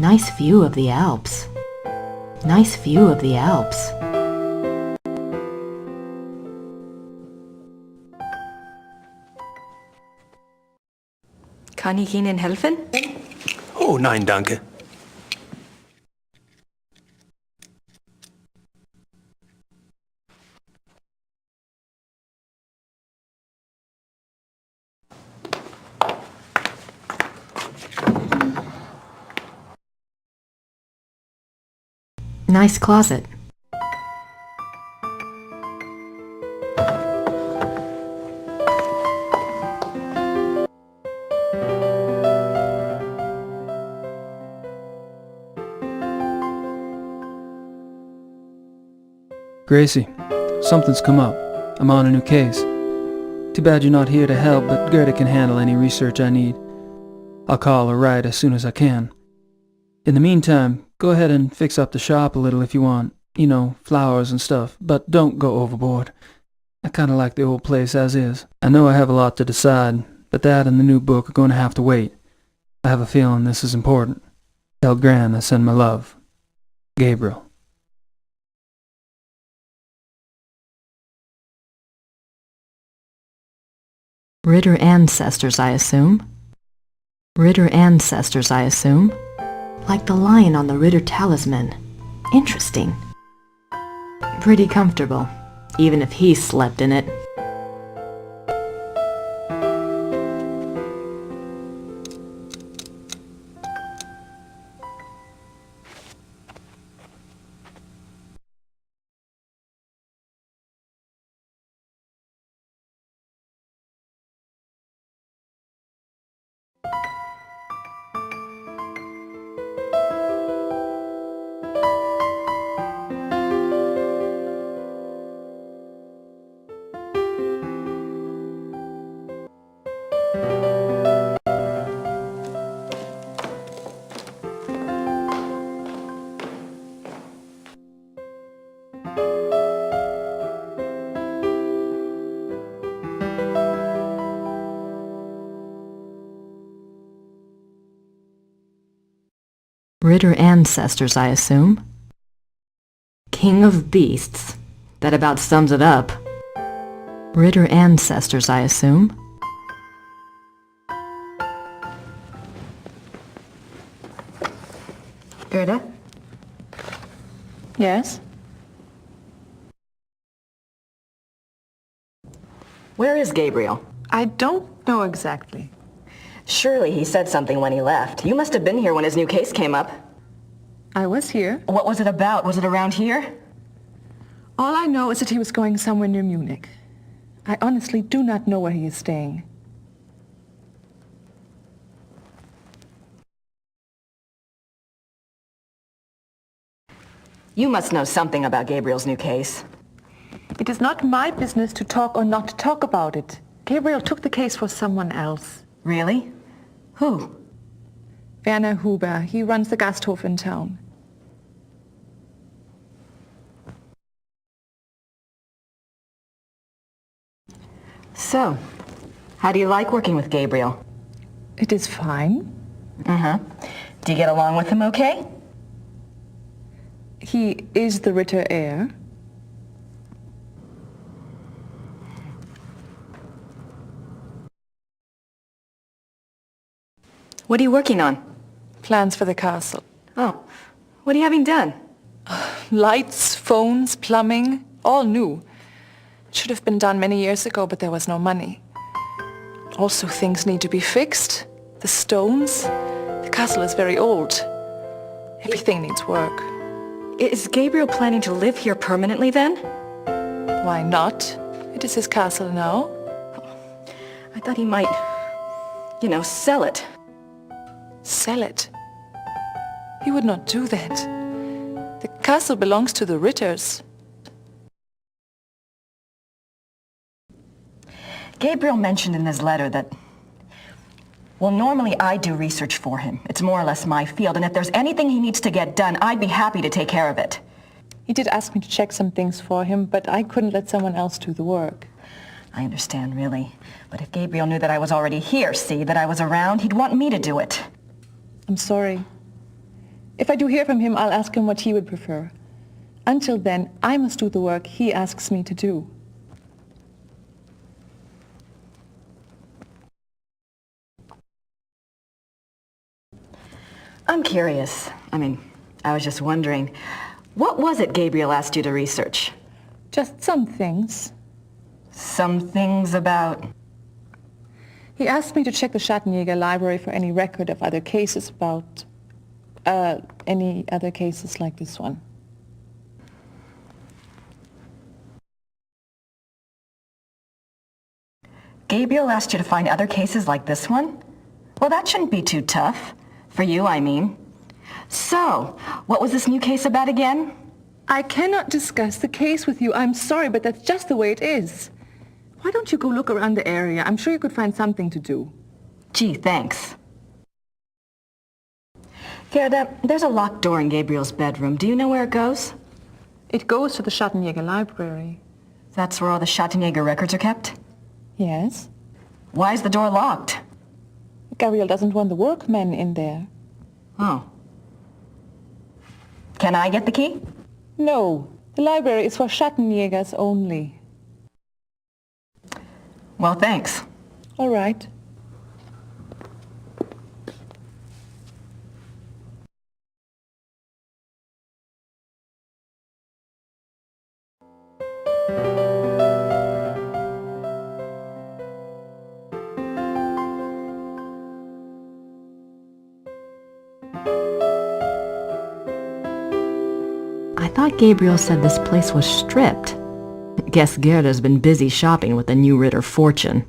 Nice view of the Alps. Nice view of the Alps. Kann ich Ihnen helfen? Oh, nein, danke. Nice closet. Gracie, something's come up. I'm on a new case. Too bad you're not here to help, but Gerda can handle any research I need. I'll call or write as soon as I can. In the meantime, go ahead and fix up the shop a little if you want. You know, flowers and stuff, but don't go overboard. I kinda like the old place as is. I know I have a lot to decide, but that and the new book are going to have to wait. I have a feeling this is important. Tell Gran I send my love. Gabriel. Ritter ancestors, I assume. Ritter ancestors, I assume. Like the lion on the Ritter talisman. Interesting. Pretty comfortable, even if he slept in it. Ritter ancestors, I assume. King of beasts. That about sums it up. Ritter ancestors, I assume. Gerda? Yes? Where is Gabriel? I don't know exactly. Surely he said something when he left. You must have been here when his new case came up. I was here. What was it about? Was it around here? All I know is that he was going somewhere near Munich. I honestly do not know where he is staying. You must know something about Gabriel's new case. It is not my business to talk or not to talk about it. Gabriel took the case for someone else. Really? Who? Werner Huber. He runs the Gasthof in town. So, how do you like working with Gabriel? It is fine. Uh-huh. Do you get along with him okay? He is the Ritter heir. What are you working on? Plans for the castle. Oh, what are you having done? Lights, phones, plumbing, all new. It should have been done many years ago, but there was no money. Also, things need to be fixed. The stones. The castle is very old. Everything needs work. Is Gabriel planning to live here permanently then? Why not? It is his castle now. I thought he might, sell it. Sell it? He would not do that. The castle belongs to the Ritters. Gabriel mentioned in his letter that, well, normally I do research for him. It's more or less my field, and if there's anything he needs to get done, I'd be happy to take care of it. He did ask me to check some things for him, but I couldn't let someone else do the work. I understand, really. But if Gabriel knew that I was already here, that I was around, he'd want me to do it. I'm sorry. If I do hear from him, I'll ask him what he would prefer. Until then, I must do the work he asks me to do. I'm curious. I was just wondering, what was it Gabriel asked you to research? Just some things. Some things about... He asked me to check the Schattenjäger library for any record of other cases about... any other cases like this one. Gabriel asked you to find other cases like this one? Well, that shouldn't be too tough. For you, I mean. So, what was this new case about again? I cannot discuss the case with you. I'm sorry, but that's just the way it is. Why don't you go look around the area? I'm sure you could find something to do. Gee, thanks. Gerda, there's a locked door in Gabriel's bedroom. Do you know where it goes? It goes to the Schattenjäger library. That's where all the Schattenjäger records are kept? Yes? Why is the door locked? Gabriel doesn't want the workmen in there. Oh. Can I get the key? No. The library is for Schattenjägers only. Well, thanks. All right. I thought Gabriel said this place was stripped. Guess Gerda's been busy shopping with the new Ritter fortune.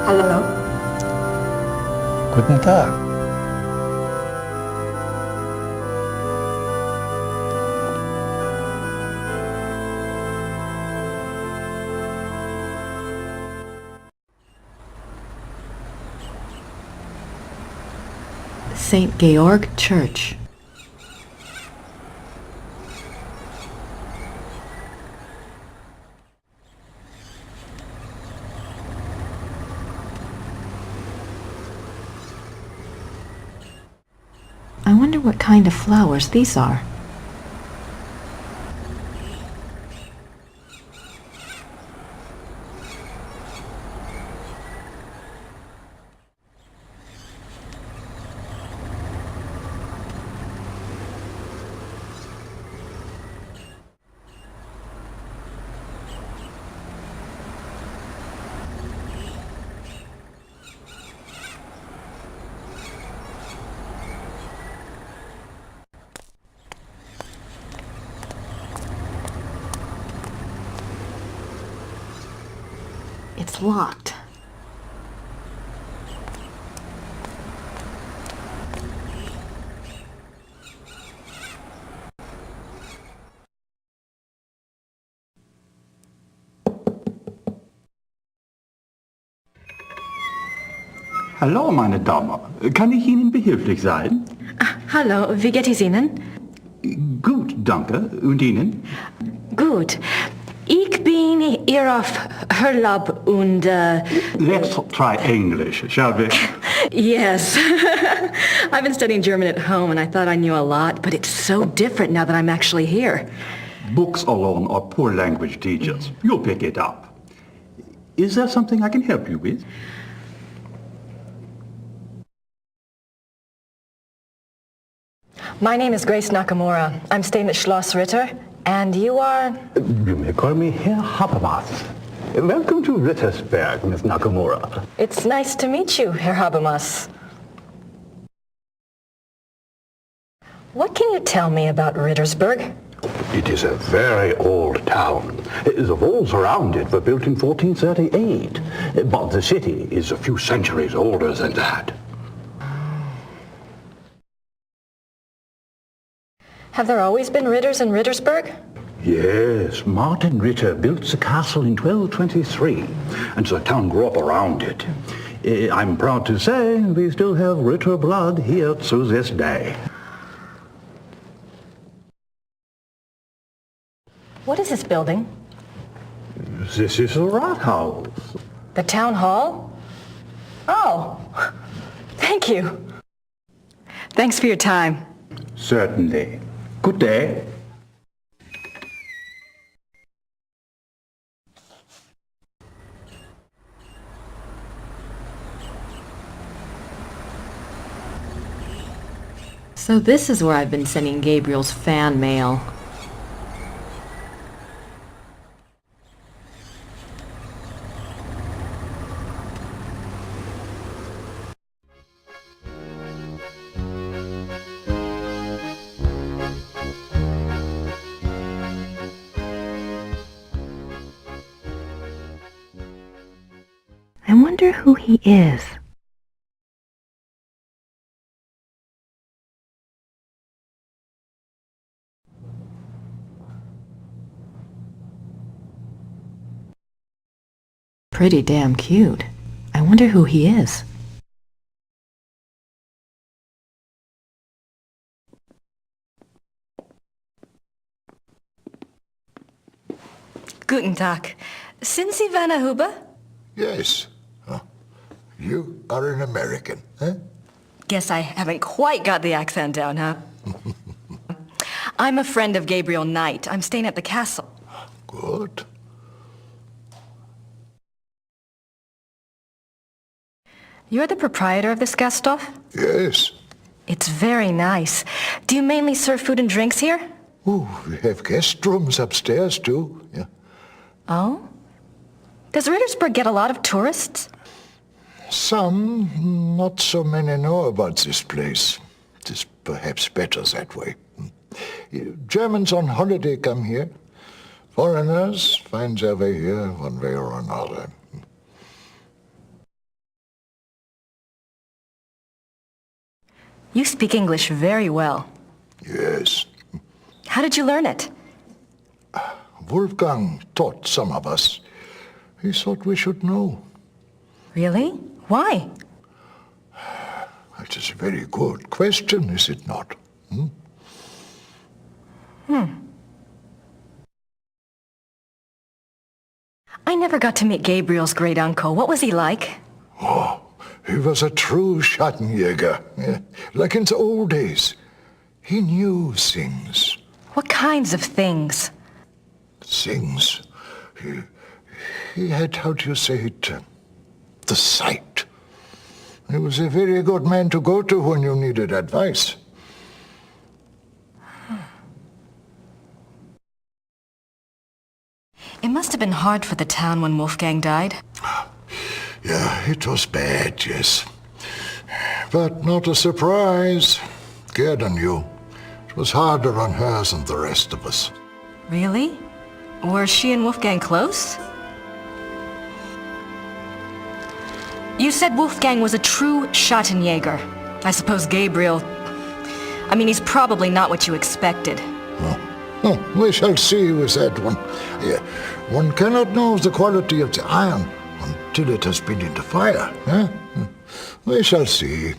Hello? Guten Tag. St. Georg Church. I wonder what kind of flowers these are. It's locked. Hallo, meine Dame. Kann ich Ihnen behilflich sein? Hallo, wie geht es Ihnen? Gut, danke. Und Ihnen? Gut. Ich bin hier auf Urlaub und... Let's try English, shall we? Yes. I've been studying German at home and I thought I knew a lot, but it's so different now that I'm actually here. Books alone are poor language teachers. You'll pick it up. Is there something I can help you with? My name is Grace Nakamura. I'm staying at Schloss Ritter, and you are... You may call me Herr Habermas. Welcome to Rittersberg, Miss Nakamura. It's nice to meet you, Herr Habermas. What can you tell me about Rittersburg? It is a very old town. The walls around it were built in 1438, but the city is a few centuries older than that. Have there always been Ritters in Rittersburg? Yes, Martin Ritter built the castle in 1223, and the town grew up around it. I'm proud to say we still have Ritter blood here to this day. What is this building? This is the Rathaus. The town hall? Oh, thank you. Thanks for your time. Certainly. Good day. So this is where I've been sending Gabriel's fan mail. I wonder who he is. Pretty damn cute. I wonder who he is. Guten Tag. Sind Sie Werner Huber? Yes. Huh. You are an American, eh? Guess I haven't quite got the accent down, huh? I'm a friend of Gabriel Knight. I'm staying at the castle. Good. You're the proprietor of this Gasthof? Yes. It's very nice. Do you mainly serve food and drinks here? Oh, we have guest rooms upstairs, too. Yeah. Oh? Does Rittersburg get a lot of tourists? Some, not so many know about this place. It is perhaps better that way. Germans on holiday come here. Foreigners find their way here one way or another. You speak English very well. Yes. How did you learn it? Wolfgang taught some of us. He thought we should know. Really? Why? That is a very good question, is it not? I never got to meet Gabriel's great uncle. What was he like? Oh, he was a true Schattenjäger, yeah, like in the old days. He knew things. What kinds of things? Things. He had, how do you say it, the sight. He was a very good man to go to when you needed advice. It must have been hard for the town when Wolfgang died. Yeah, it was bad, yes. But not a surprise. Gerda knew. It was harder on her than the rest of us. Really? Were she and Wolfgang close? You said Wolfgang was a true Schattenjäger. I suppose Gabriel... he's probably not what you expected. Oh, we shall see with that one. Yeah, one cannot know the quality of the iron until it has been in the fire. Eh? We shall see.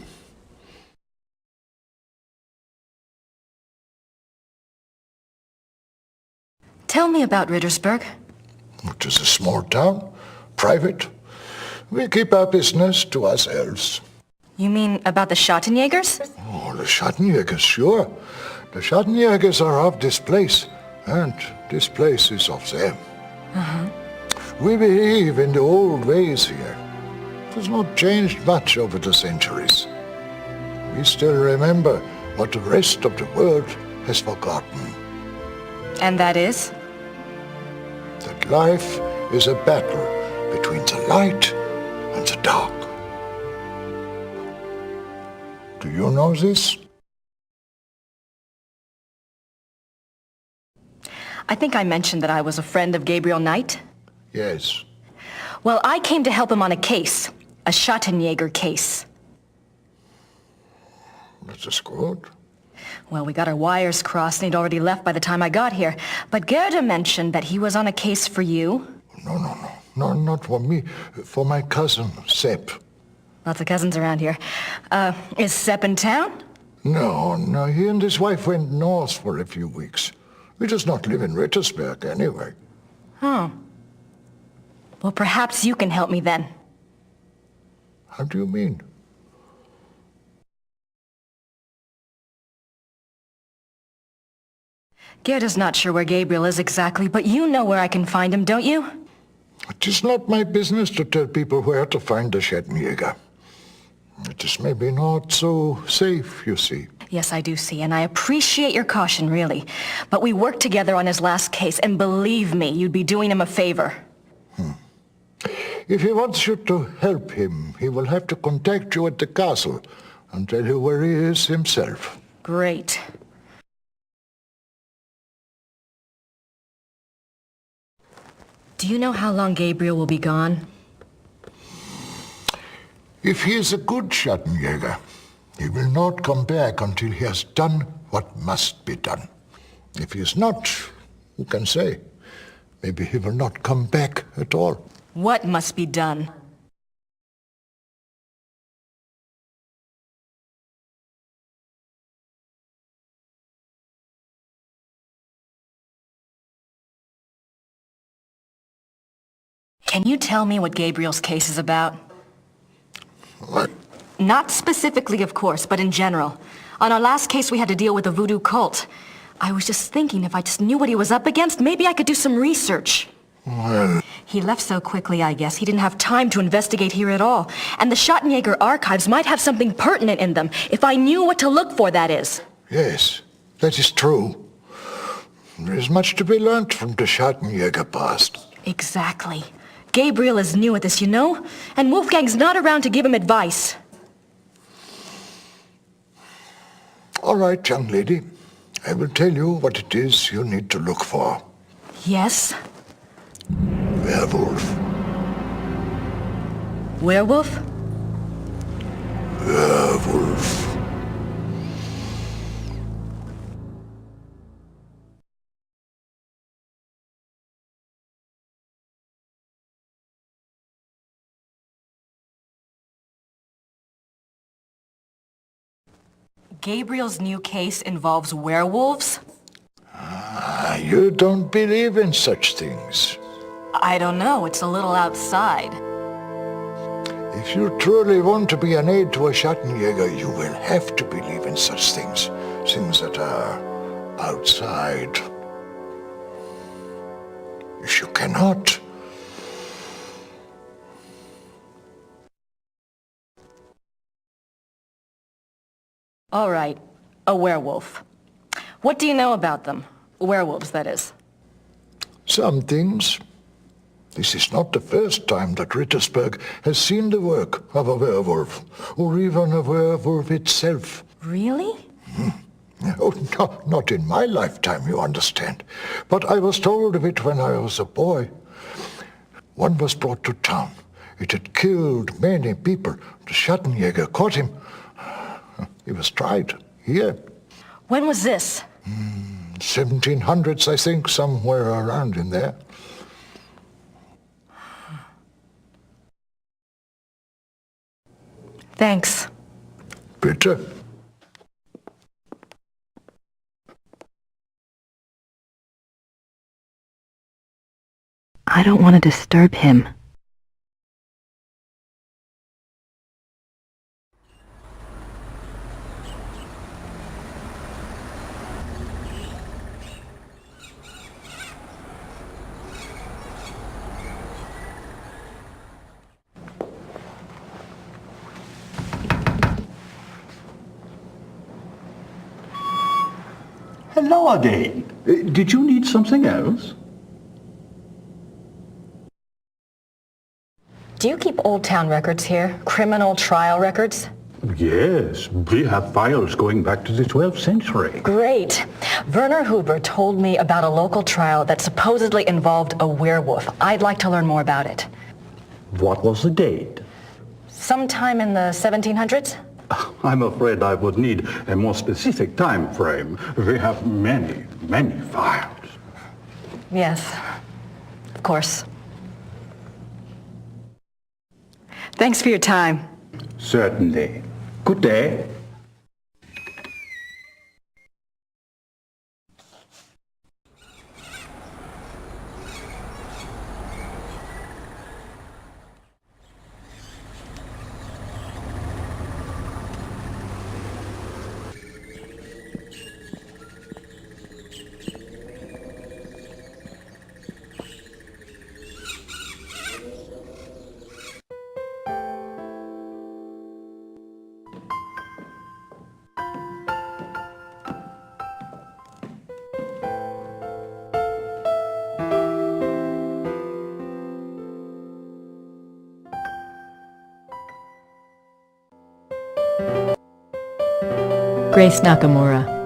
Tell me about Rittersburg. It is a small town, private. We keep our business to ourselves. You mean about the Schattenjägers? Oh, the Schattenjägers, sure. The Schattenjägers are of this place, and this place is of them. We believe in the old ways here. It has not changed much over the centuries. We still remember what the rest of the world has forgotten. And that is? That life is a battle between the light and the dark. Do you know this? I think I mentioned that I was a friend of Gabriel Knight. Yes. Well, I came to help him on a case. A Schattenjäger case. That is good. Well, we got our wires crossed and he'd already left by the time I got here. But Gerda mentioned that he was on a case for you. No, not for me. For my cousin, Sepp. Lots of cousins around here. Is Sepp in town? No, he and his wife went north for a few weeks. He does not live in Rittersberg anyway. Oh. Well, perhaps you can help me then. How do you mean? Gerda's not sure where Gabriel is exactly, but you know where I can find him, don't you? It is not my business to tell people where to find the Schattenjäger. It is maybe not so safe, you see. Yes, I do see, and I appreciate your caution, really. But we worked together on his last case, and believe me, you'd be doing him a favor. If he wants you to help him, he will have to contact you at the castle and tell you where he is himself. Great. Do you know how long Gabriel will be gone? If he is a good Schattenjäger, he will not come back until he has done what must be done. If he is not, who can say? Maybe he will not come back at all. What must be done? Can you tell me what Gabriel's case is about? What? Not specifically, of course, but in general. On our last case, we had to deal with a voodoo cult. I was just thinking if I just knew what he was up against, maybe I could do some research. Well, He left so quickly, I guess. He didn't have time to investigate here at all. And the Schattenjäger archives might have something pertinent in them, if I knew what to look for, that is. yes, that is true. There is much to be learned from the Schattenjäger past. Exactly. Gabriel is new at this, you know? And Wolfgang's not around to give him advice. All right, young lady. I will tell you what it is you need to look for. Yes? Werewolf. Werewolf? Werewolf. Gabriel's new case involves werewolves? You don't believe in such things. I don't know. It's a little outside. If you truly want to be an aid to a Schattenjäger, you will have to believe in such things. Things that are outside. If you cannot, All right. A werewolf. What do you know about them? Werewolves, that is. some things. This is not the first time that Rittersberg has seen the work of a werewolf, or even a werewolf itself. Really? Oh, no, not in my lifetime, you understand. But I was told of it when I was a boy. One was brought to town. It had killed many people. The Schattenjäger caught him. He was tried here. When was this? 1700s, I think, somewhere around in there. Thanks. Bitte. I don't want to disturb him. Hello again. Did you need something else? Do you keep Old Town records here? Criminal trial records? Yes, we have files going back to the 12th century. Great. Werner Huber told me about a local trial that supposedly involved a werewolf. I'd like to learn more about it. What was the date? Sometime in the 1700s? I'm afraid I would need a more specific time frame. We have many, many files. Yes, of course. Thanks for your time. Certainly. Good day. Grace Nakamura.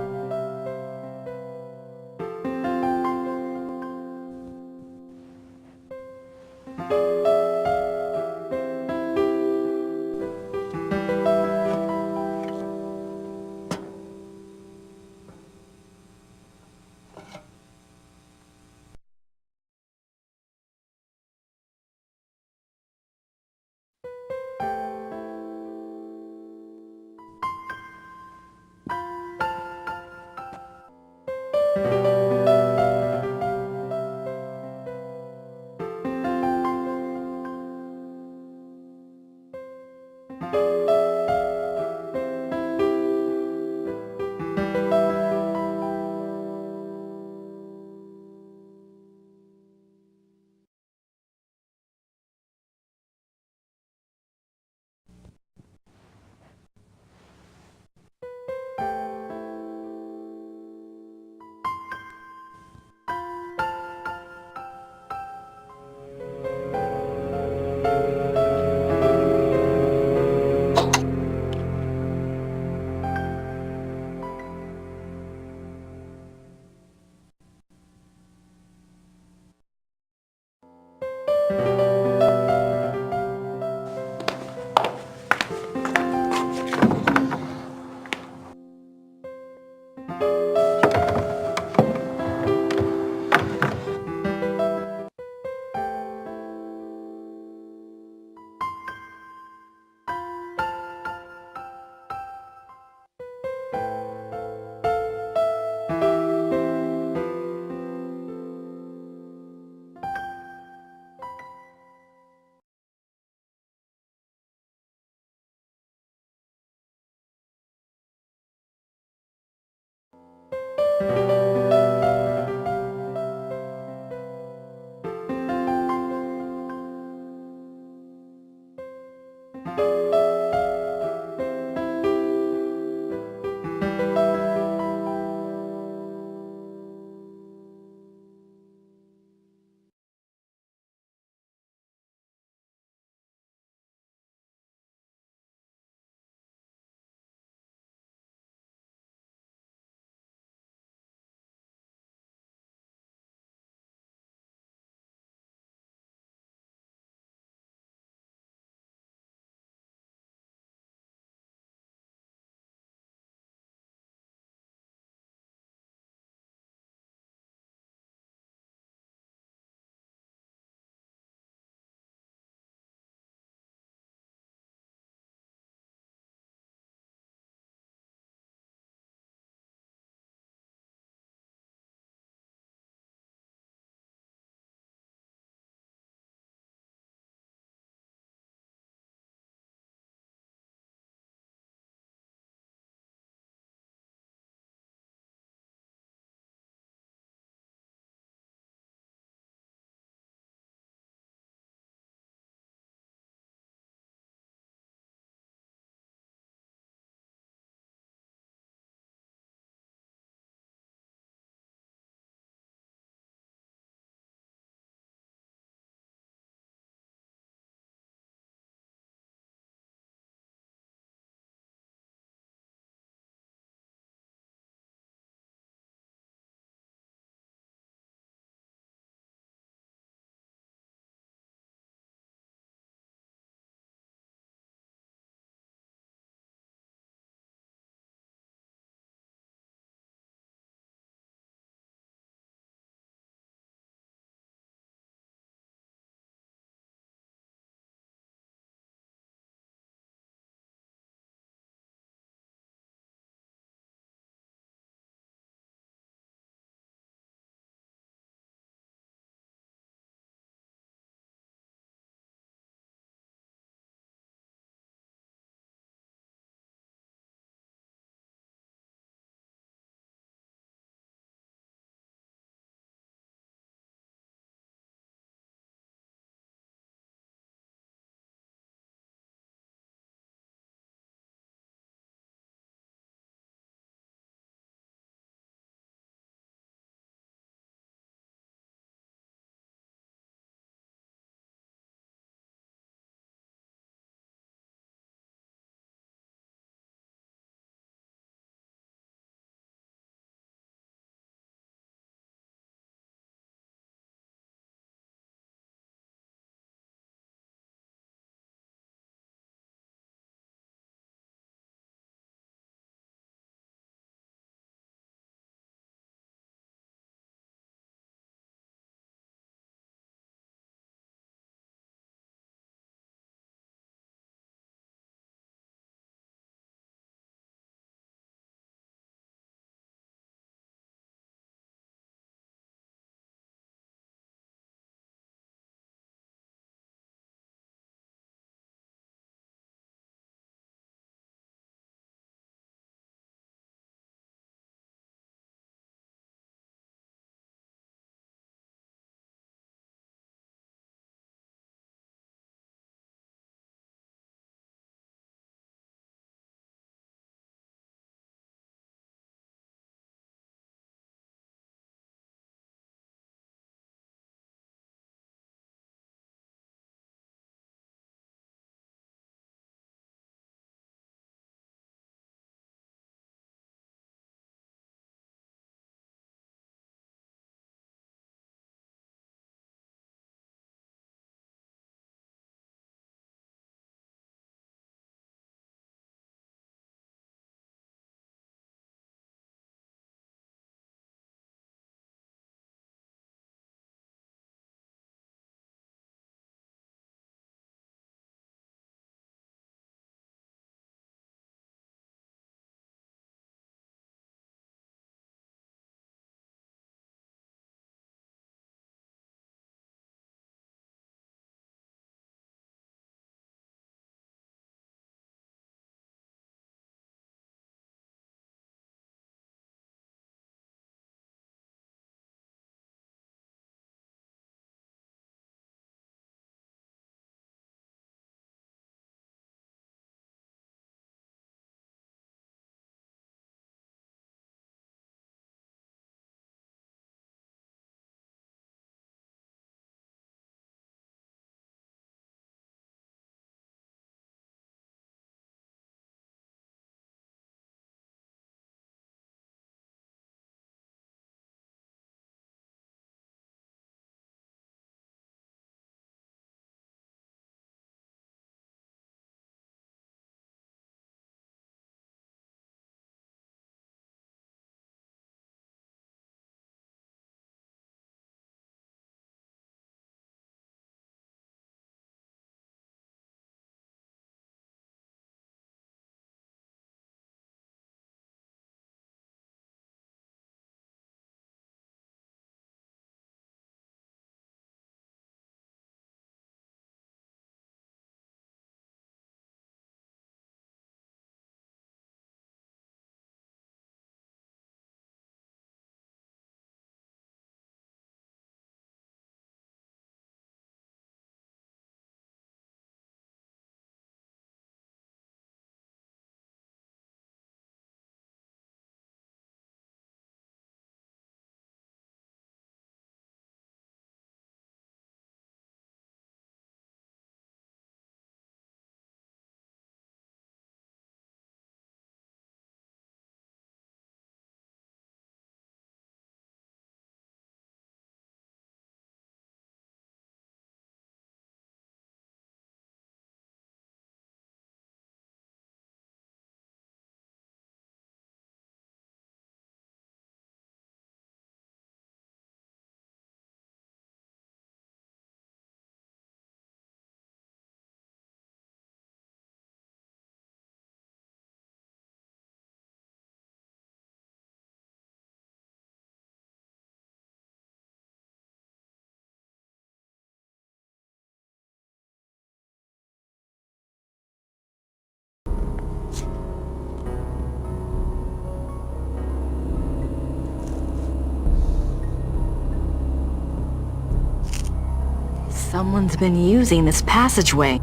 Someone's been using this passageway.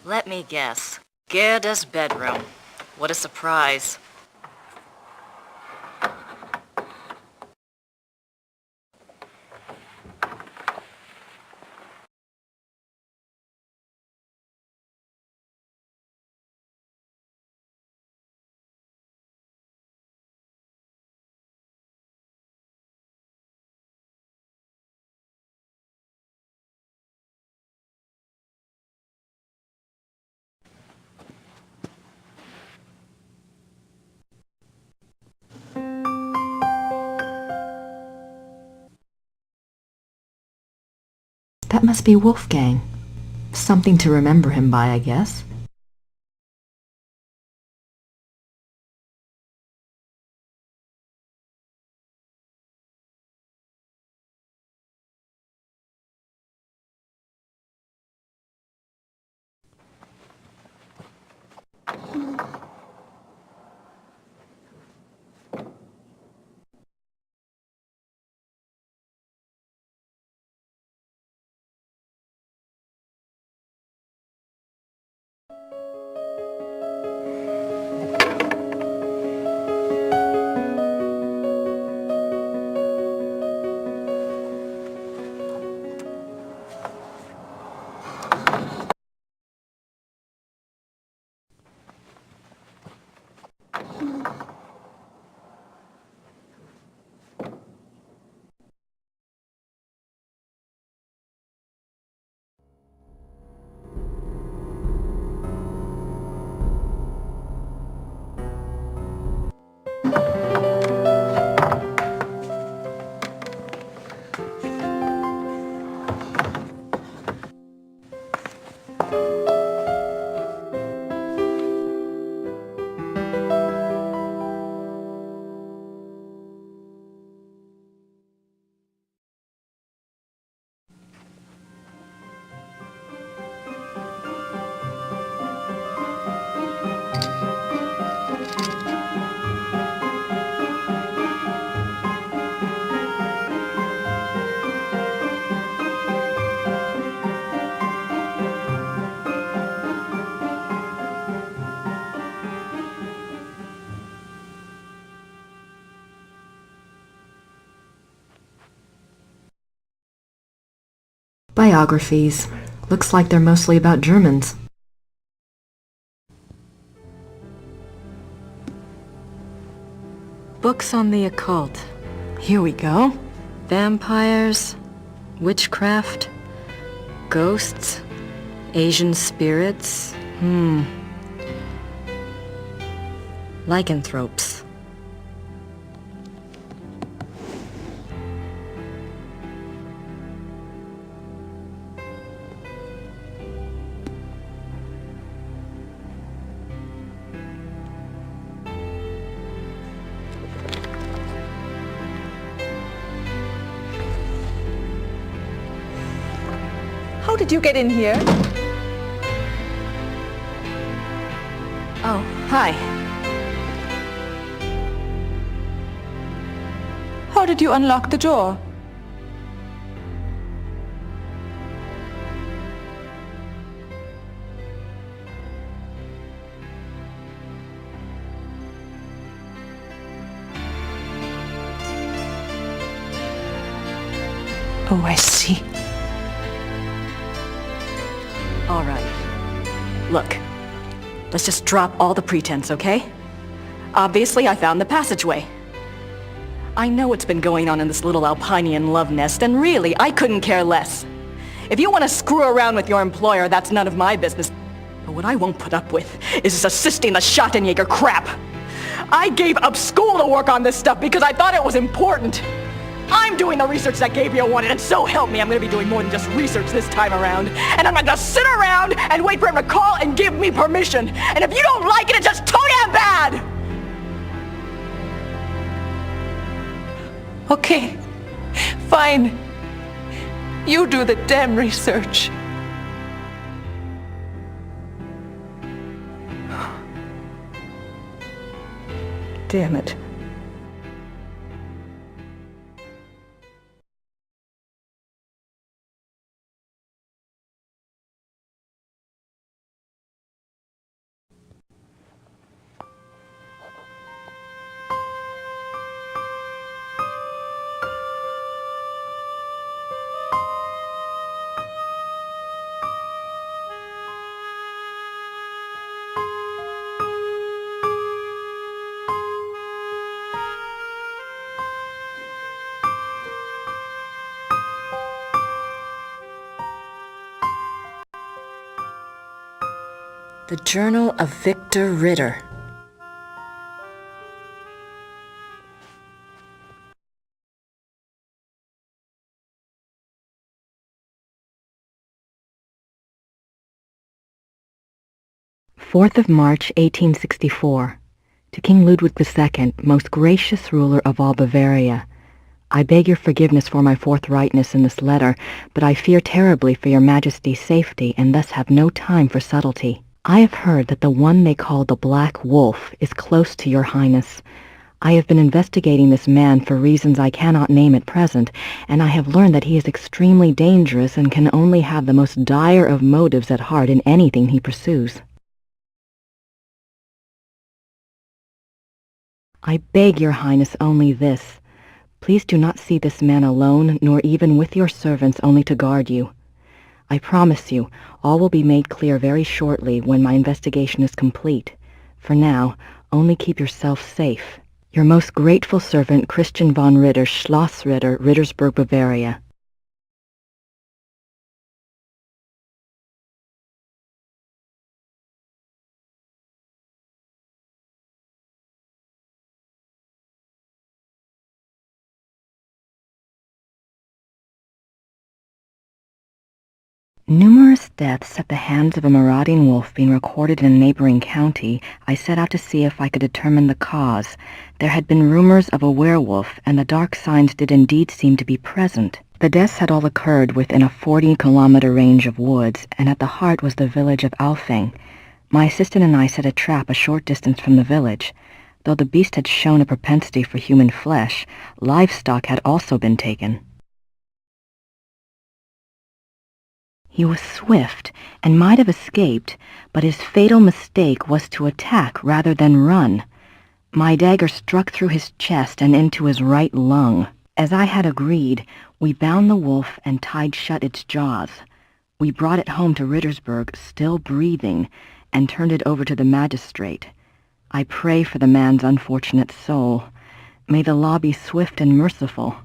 Let me guess. Gerda's bedroom. What a surprise. That must be Wolfgang. Something to remember him by, I guess. Biographies. Looks like they're mostly about Germans. Books on the occult. Here we go. Vampires, witchcraft, ghosts, Asian spirits. Lycanthropes. How did you get in here? Oh, hi. How did you unlock the door? Oh, I see. All right. Look, let's just drop all the pretense, okay? Obviously, I found the passageway. I know what's been going on in this little Alpinian love nest, and really, I couldn't care less. If you want to screw around with your employer, that's none of my business. But what I won't put up with is assisting the Schottenjäger crap. I gave up school to work on this stuff because I thought it was important. I'm doing the research that Gabriel wanted, and so help me, I'm going to be doing more than just research this time around. And I'm not going to sit around and wait for him to call and give me permission. And if you don't like it, it's just too damn bad! Okay, fine. You do the damn research. Damn it. The Journal of Victor Ritter. Fourth of March, 1864. To King Ludwig II, most gracious ruler of all Bavaria. I beg your forgiveness for my forthrightness in this letter, but I fear terribly for your Majesty's safety, and thus have no time for subtlety. I have heard that the one they call the Black Wolf is close to your Highness. I have been investigating this man for reasons I cannot name at present, and I have learned that he is extremely dangerous and can only have the most dire of motives at heart in anything he pursues. I beg your Highness only this. Please do not see this man alone, nor even with your servants only to guard you. I promise you, all will be made clear very shortly when my investigation is complete. For now, only keep yourself safe. Your most grateful servant, Christian von Ritter, Schloss Ritter, Rittersberg, Bavaria. Numerous deaths at the hands of a marauding wolf being recorded in a neighboring county, I set out to see if I could determine the cause. There had been rumors of a werewolf, and the dark signs did indeed seem to be present. The deaths had all occurred within a 40-kilometer range of woods, and at the heart was the village of Alfing. My assistant and I set a trap a short distance from the village. Though the beast had shown a propensity for human flesh, livestock had also been taken. He was swift and might have escaped, but his fatal mistake was to attack rather than run. My dagger struck through his chest and into his right lung. As I had agreed, we bound the wolf and tied shut its jaws. We brought it home to Rittersberg, still breathing, and turned it over to the magistrate. I pray for the man's unfortunate soul. May the law be swift and merciful.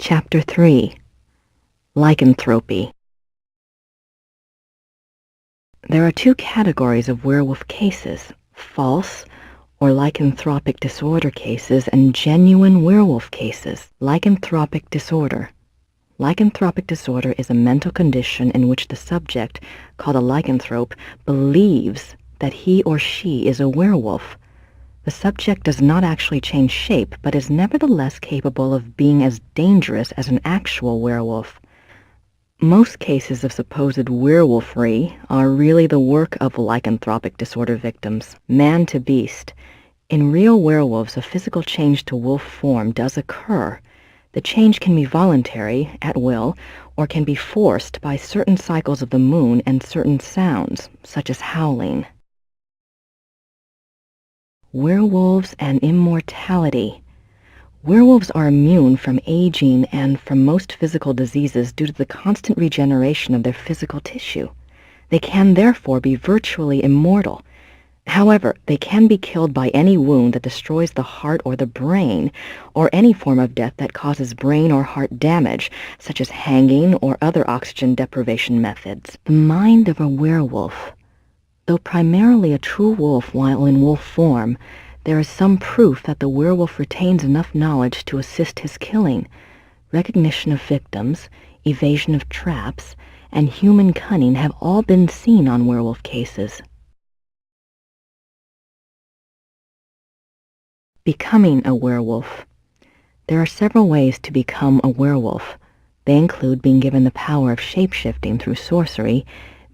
Chapter 3. Lycanthropy. There are two categories of werewolf cases: false or lycanthropic disorder cases and genuine werewolf cases. Lycanthropic disorder. Lycanthropic disorder is a mental condition in which the subject, called a lycanthrope, believes that he or she is a werewolf. The subject does not actually change shape, but is nevertheless capable of being as dangerous as an actual werewolf. Most cases of supposed werewolfery are really the work of lycanthropic disorder victims, man to beast. In real werewolves, a physical change to wolf form does occur. The change can be voluntary, at will, or can be forced by certain cycles of the moon and certain sounds, such as howling. Werewolves and immortality. Werewolves are immune from aging and from most physical diseases due to the constant regeneration of their physical tissue. They can therefore be virtually immortal. However, they can be killed by any wound that destroys the heart or the brain, or any form of death that causes brain or heart damage, such as hanging or other oxygen deprivation methods. The mind of a werewolf. Though primarily a true wolf while in wolf form, there is some proof that the werewolf retains enough knowledge to assist his killing. Recognition of victims, evasion of traps, and human cunning have all been seen on werewolf cases. Becoming a werewolf. There are several ways to become a werewolf. They include being given the power of shape-shifting through sorcery,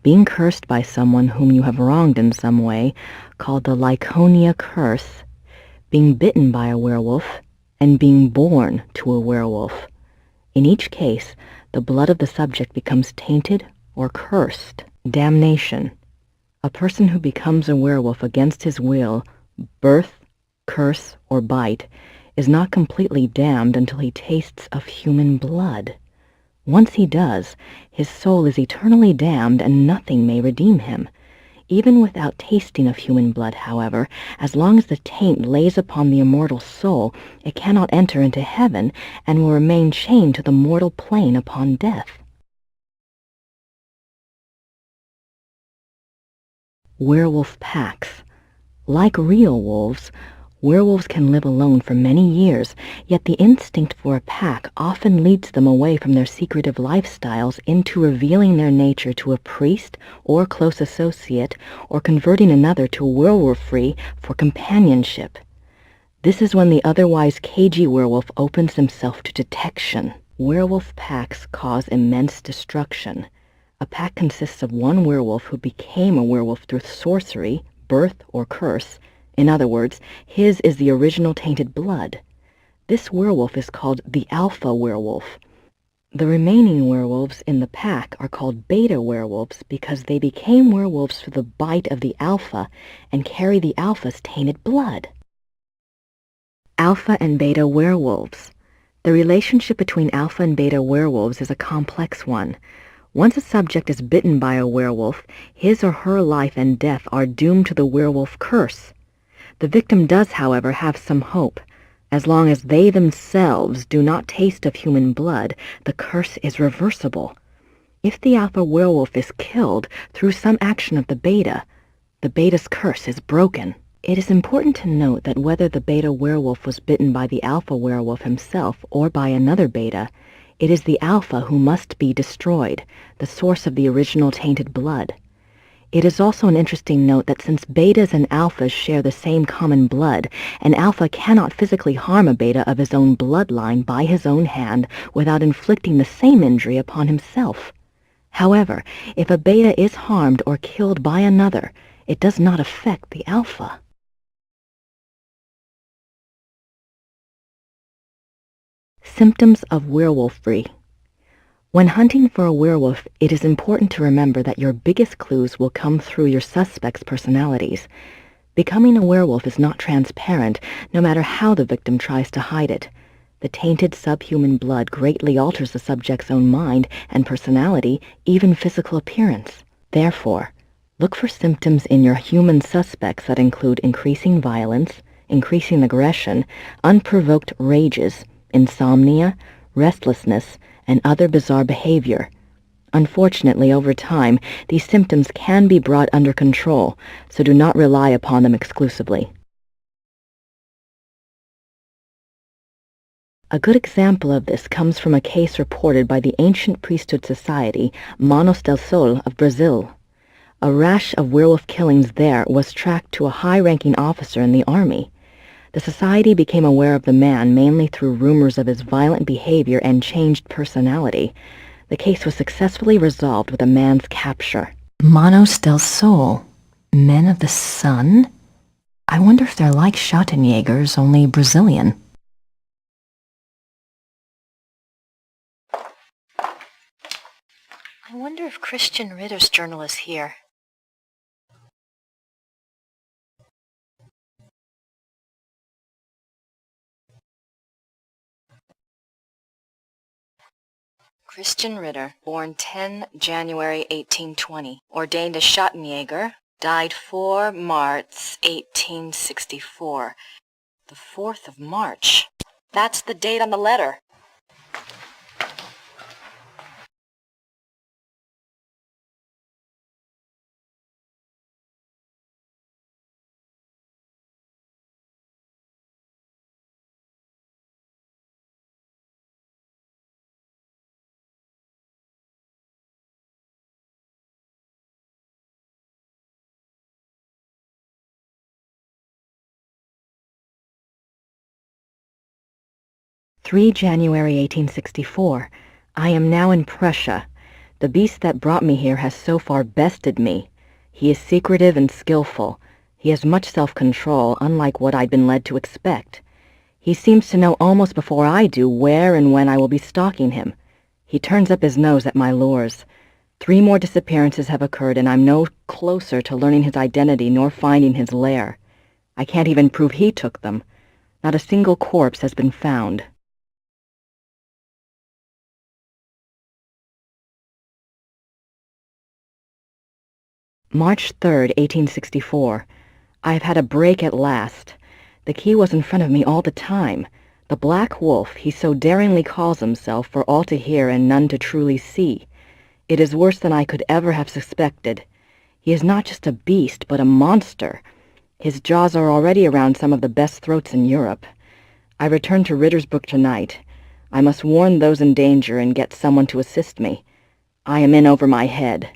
being cursed by someone whom you have wronged in some way, called the Lyconia curse, being bitten by a werewolf, and being born to a werewolf. In each case, the blood of the subject becomes tainted or cursed. Damnation. A person who becomes a werewolf against his will, birth, curse, or bite, is not completely damned until he tastes of human blood. Once he does, his soul is eternally damned and nothing may redeem him. Even without tasting of human blood, however, as long as the taint lays upon the immortal soul, it cannot enter into heaven and will remain chained to the mortal plane upon death. Werewolf packs. Like real wolves, werewolves can live alone for many years, yet the instinct for a pack often leads them away from their secretive lifestyles into revealing their nature to a priest or close associate, or converting another to werewolfery for companionship. This is when the otherwise cagey werewolf opens himself to detection. Werewolf packs cause immense destruction. A pack consists of one werewolf who became a werewolf through sorcery, birth, or curse. In other words, his is the original tainted blood. This werewolf is called the alpha werewolf. The remaining werewolves in the pack are called beta werewolves because they became werewolves through the bite of the alpha and carry the alpha's tainted blood. Alpha and beta werewolves. The relationship between alpha and beta werewolves is a complex one. Once a subject is bitten by a werewolf, his or her life and death are doomed to the werewolf curse. The victim does, however, have some hope. As long as they themselves do not taste of human blood, the curse is reversible. If the alpha werewolf is killed through some action of the beta's curse is broken. It is important to note that whether the beta werewolf was bitten by the alpha werewolf himself or by another beta, it is the alpha who must be destroyed, the source of the original tainted blood. It is also an interesting note that since betas and alphas share the same common blood, an alpha cannot physically harm a beta of his own bloodline by his own hand without inflicting the same injury upon himself. However, if a beta is harmed or killed by another, it does not affect the alpha. Symptoms of werewolfery. When hunting for a werewolf, it is important to remember that your biggest clues will come through your suspects' personalities. Becoming a werewolf is not transparent, no matter how the victim tries to hide it. The tainted subhuman blood greatly alters the subject's own mind and personality, even physical appearance. Therefore, look for symptoms in your human suspects that include increasing violence, increasing aggression, unprovoked rages, insomnia, restlessness, and other bizarre behavior. Unfortunately, over time, these symptoms can be brought under control, so do not rely upon them exclusively. A good example of this comes from a case reported by the ancient priesthood society Manos del Sol of Brazil. A rash of werewolf killings there was tracked to a high-ranking officer in the army. The society became aware of the man mainly through rumors of his violent behavior and changed personality. The case was successfully resolved with the man's capture. Manos del Sol, men of the sun? I wonder if they're like Schottenjägers, only Brazilian. I wonder if Christian Ritter's journal is here. Christian Ritter, born 10 January 1820, ordained a Schottenjäger, died 4 March 1864. The 4th of March. That's the date on the letter. 3 January 1864. I am now in Prussia. The beast that brought me here has so far bested me. He is secretive and skillful. He has much self-control, unlike what I'd been led to expect. He seems to know almost before I do where and when I will be stalking him. He turns up his nose at my lures. 3 more disappearances have occurred, and I'm no closer to learning his identity nor finding his lair. I can't even prove he took them. Not a single corpse has been found. March 3rd, 1864. I have had a break at last. The key was in front of me all the time. The Black Wolf he so daringly calls himself for all to hear and none to truly see. It is worse than I could ever have suspected. He is not just a beast, but a monster. His jaws are already around some of the best throats in Europe. I return to Rittersburg tonight. I must warn those in danger and get someone to assist me. I am in over my head.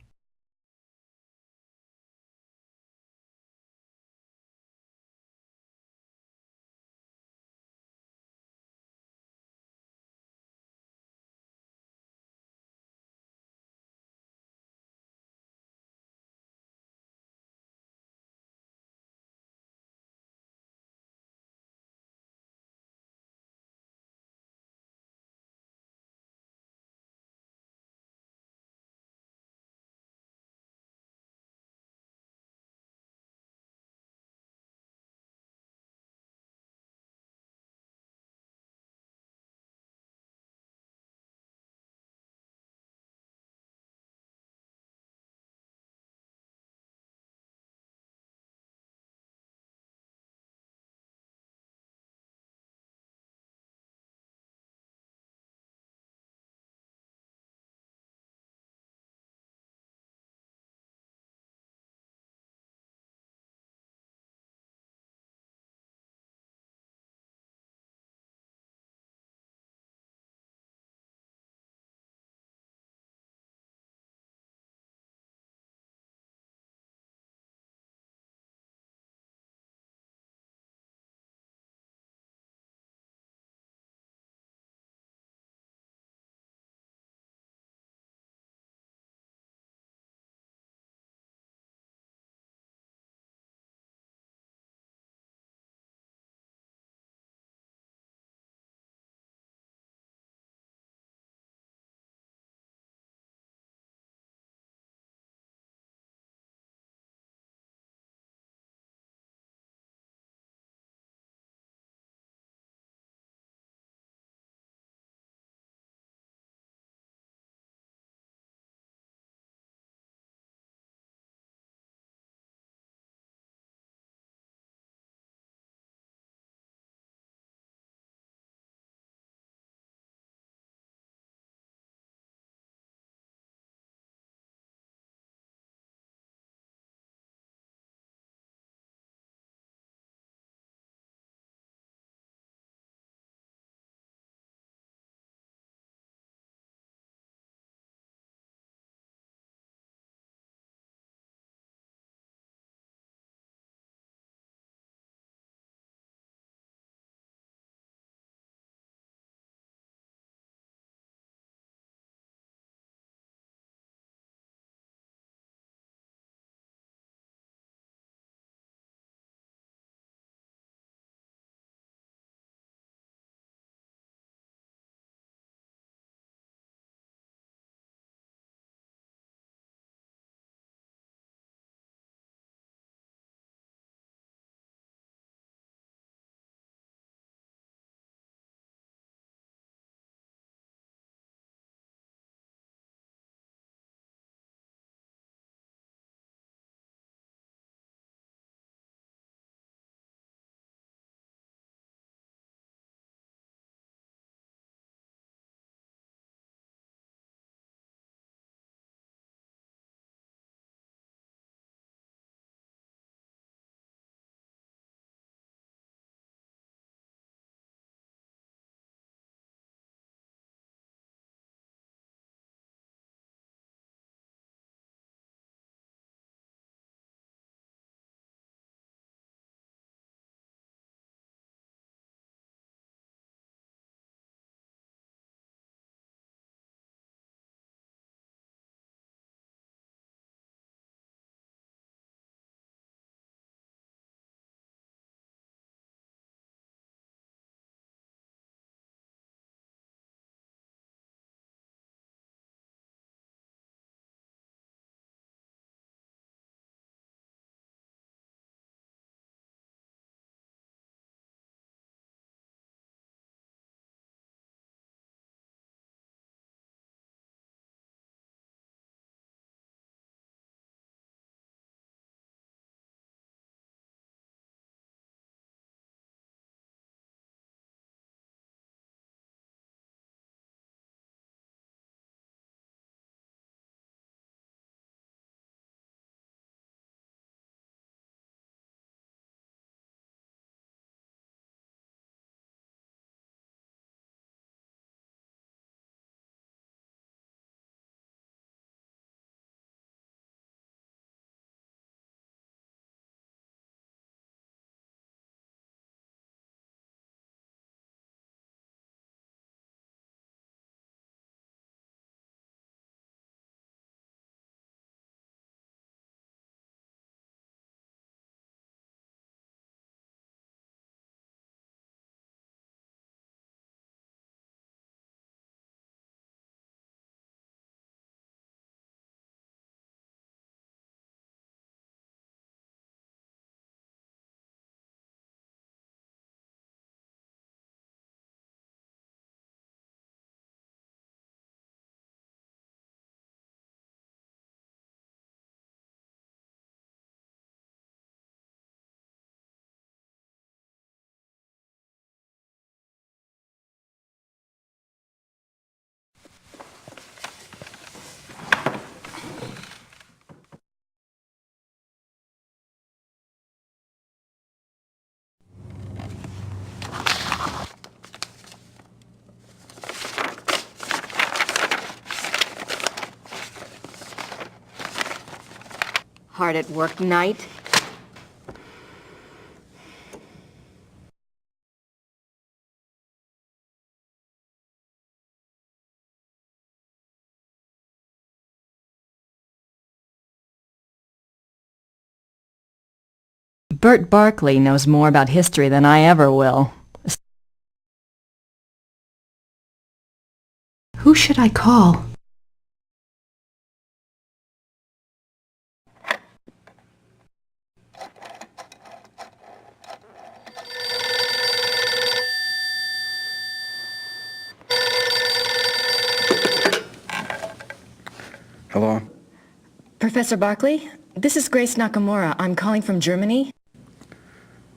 hard at work, Knight. Bert Barkley knows more about history than I ever will. Who should I call? Hello? Professor Barkley, this is Grace Nakamura. I'm calling from Germany.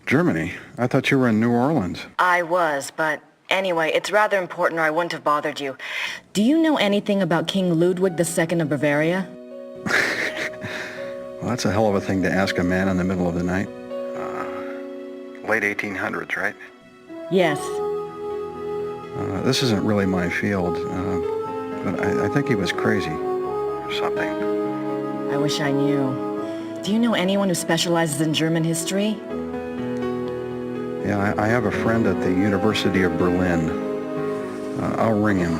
Germany? I thought you were in New Orleans. I was, but anyway, it's rather important or I wouldn't have bothered you. Do you know anything about King Ludwig II of Bavaria? Well, that's a hell of a thing to ask a man in the middle of the night. Late 1800s, right? Yes. This isn't really my field, but I think he was crazy or something. I wish I knew. Do you know anyone who specializes in German history? Yeah, I have a friend at the University of Berlin. I'll ring him.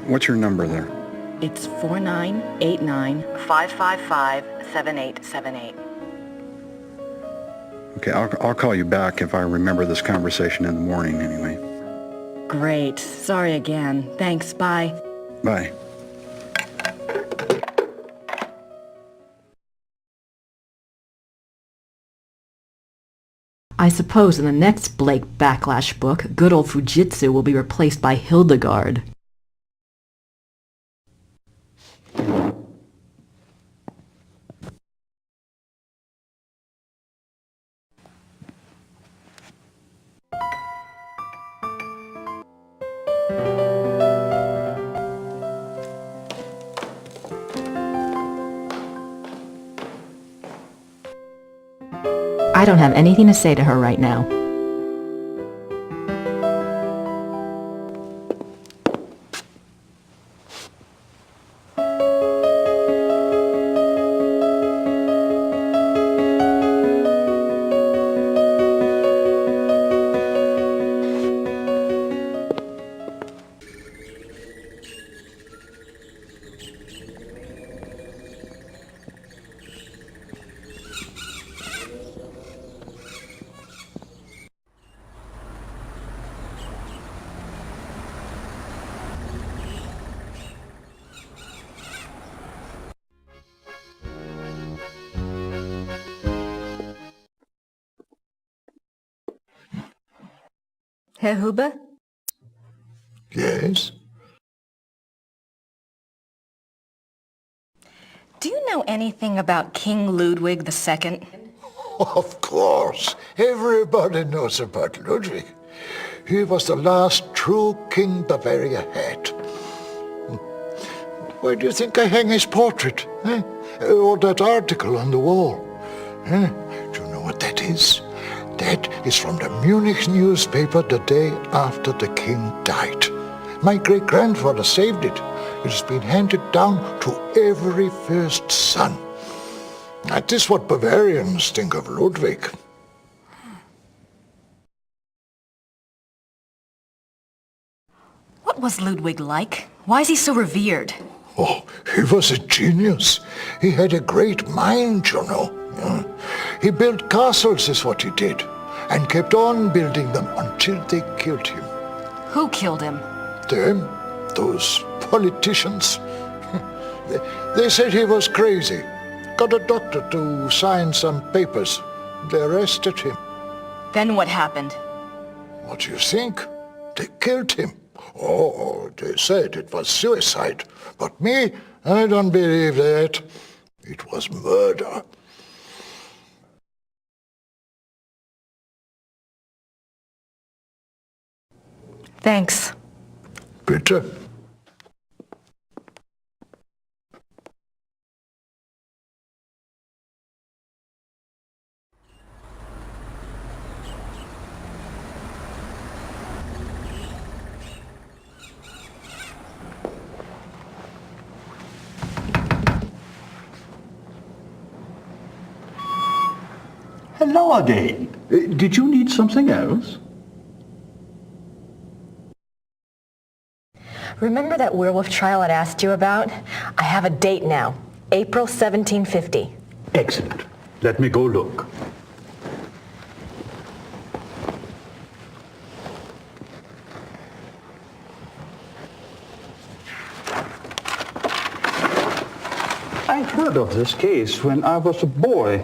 What's your number there? It's 4989-555-7878. Okay, I'll call you back if I remember this conversation in the morning anyway. Great. Sorry again. Thanks. Bye. Bye. I suppose in the next Blake Backlash book, good old Fujitsu will be replaced by Hildegard. I don't have anything to say to her right now. Herr Huber? Yes? Do you know anything about King Ludwig II? Of course. Everybody knows about Ludwig. He was the last true king Bavaria had. Why do you think I hang his portrait? Eh? Or that article on the wall? Eh? Do you know what that is? That is from the Munich newspaper the day after the king died. My great-grandfather saved it. It has been handed down to every first son. That is what Bavarians think of Ludwig. What was Ludwig like? Why is he so revered? Oh, he was a genius. He had a great mind, you know. He built castles is what he did, and kept on building them until they killed him. Who killed him? Them, those politicians. They said he was crazy. Got a doctor to sign some papers. They arrested him. Then what happened? What do you think? They killed him. Oh, they said it was suicide. But me, I don't believe that. It was murder. Thanks. Bitte. hello again. Did you need something else? Remember that werewolf trial I'd asked you about? I have a date now. April 1750. Excellent. Let me go look. I heard of this case when I was a boy,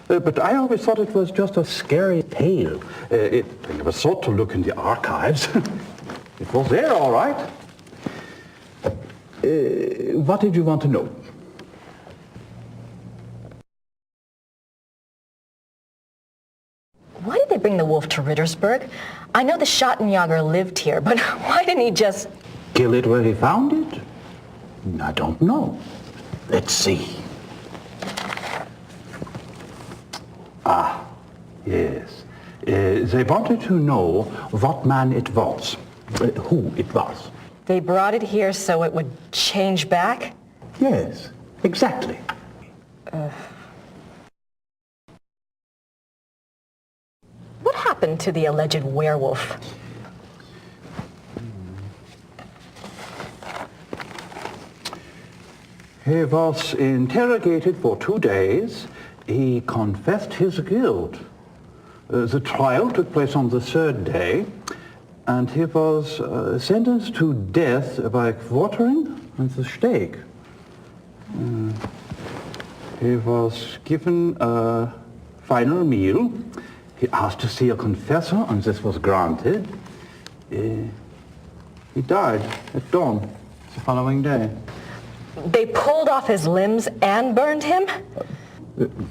but I always thought it was just a scary tale. I never thought to look in the archives. It was there, all right. What did you want to know? Why did they bring the wolf to Rittersburg? I know the Schottenjäger lived here, but why didn't he just... Kill it where he found it? I don't know. Let's see. Ah, yes. They wanted to know what man it was, who it was. They brought it here so it would change back? Yes, exactly. What happened to the alleged werewolf? He was interrogated for 2 days. He confessed his guilt. The trial took place on the 3rd day, and he was sentenced to death by quartering and the stake. He was given a final meal. He asked to see a confessor, and this was granted. He died at dawn the following day. They pulled off his limbs and burned him?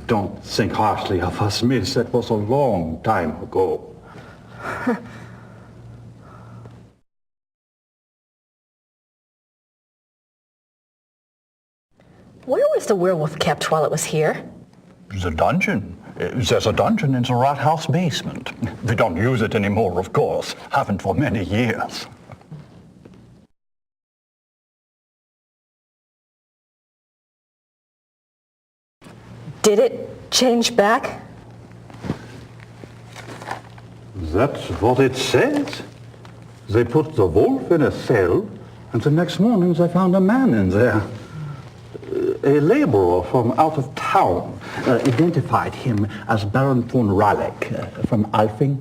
Don't think harshly of us, miss. That was a long time ago. Where was the werewolf kept while it was here? The dungeon. There's a dungeon in the Rathaus basement. We don't use it anymore, of course. Haven't for many years. Did it change back? That's what it says. They put the wolf in a cell, and the next morning they found a man in there. A laborer from out of town identified him as Baron von Raleigh from Alfing.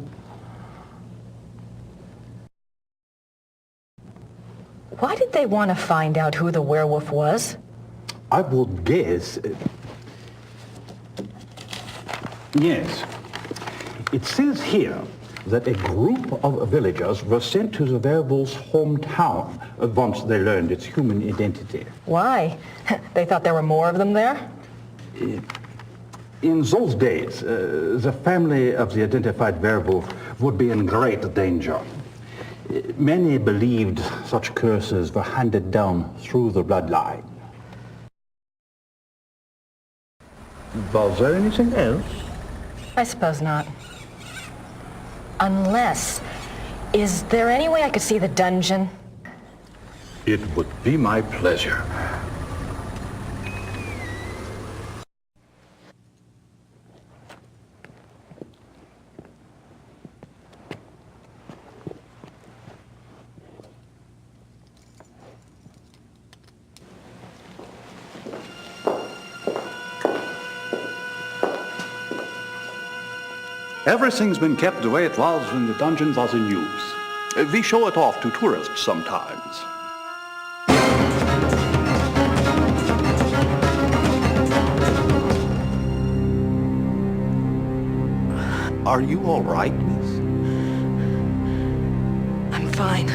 Why did they want to find out who the werewolf was? I would guess... Yes. It says here that a group of villagers were sent to the werewolf's hometown once they learned its human identity. Why? They thought there were more of them there? In those days, the family of the identified werewolf would be in great danger. Many believed such curses were handed down through the bloodline. Was there anything else? I suppose not. Unless... Is there any way I could see the dungeon? It would be my pleasure. Everything's been kept the way it was when the dungeon was in use. We show it off to tourists sometimes. Are you all right, miss? I'm fine.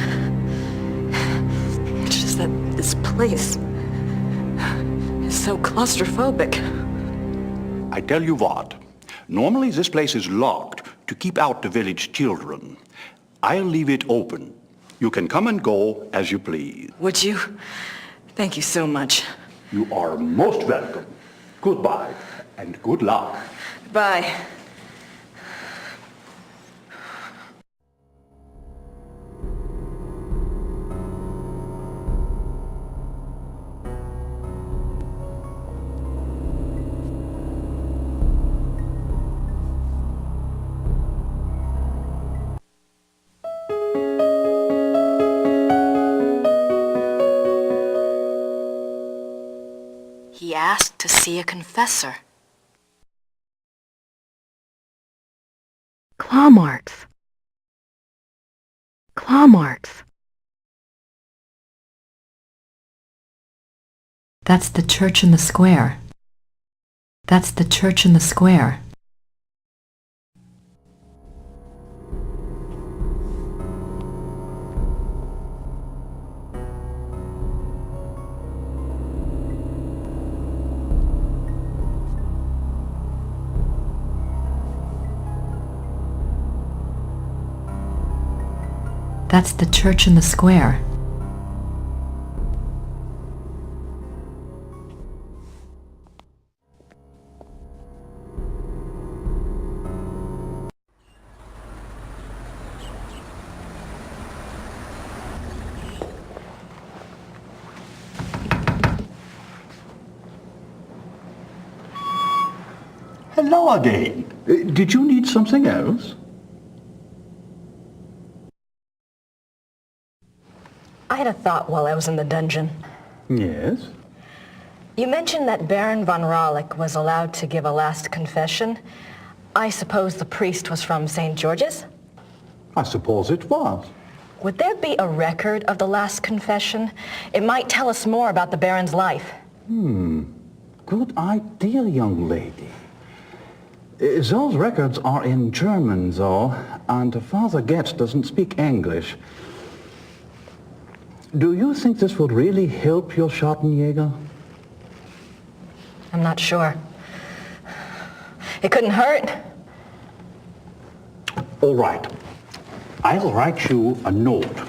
It's just that this place is so claustrophobic. I tell you what, normally this place is locked to keep out the village children. I'll leave it open. You can come and go as you please. Would you? Thank you so much. You are most welcome. Goodbye and good luck. Bye. to see a confessor. Claw marks. Claw marks. That's the church in the square. That's the church in the square. That's the church in the square. Hello again. Did you need something else? I had a thought while I was in the dungeon. Yes? You mentioned that Baron von Rawlik was allowed to give a last confession. I suppose the priest was from St. George's? I suppose it was. Would there be a record of the last confession? It might tell us more about the Baron's life. Good idea, young lady. Those records are in German, though, and Father Getz doesn't speak English. Do you think this would really help your Schattenjäger? I'm not sure. It couldn't hurt. All right. I'll write you a note.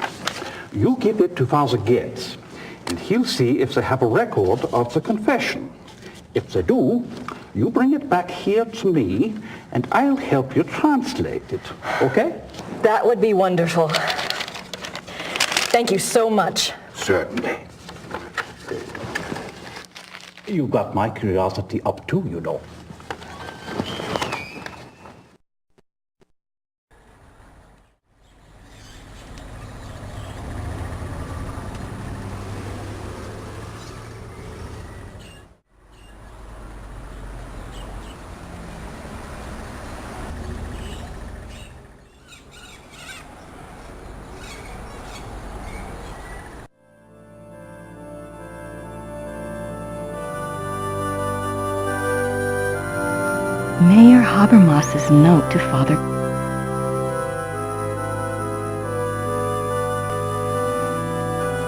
You give it to Father Getz, and he'll see if they have a record of the confession. If they do, you bring it back here to me, and I'll help you translate it. Okay? That would be wonderful. Thank you so much. Certainly. You got my curiosity up too, you know. Mayor Habermas's note to Father.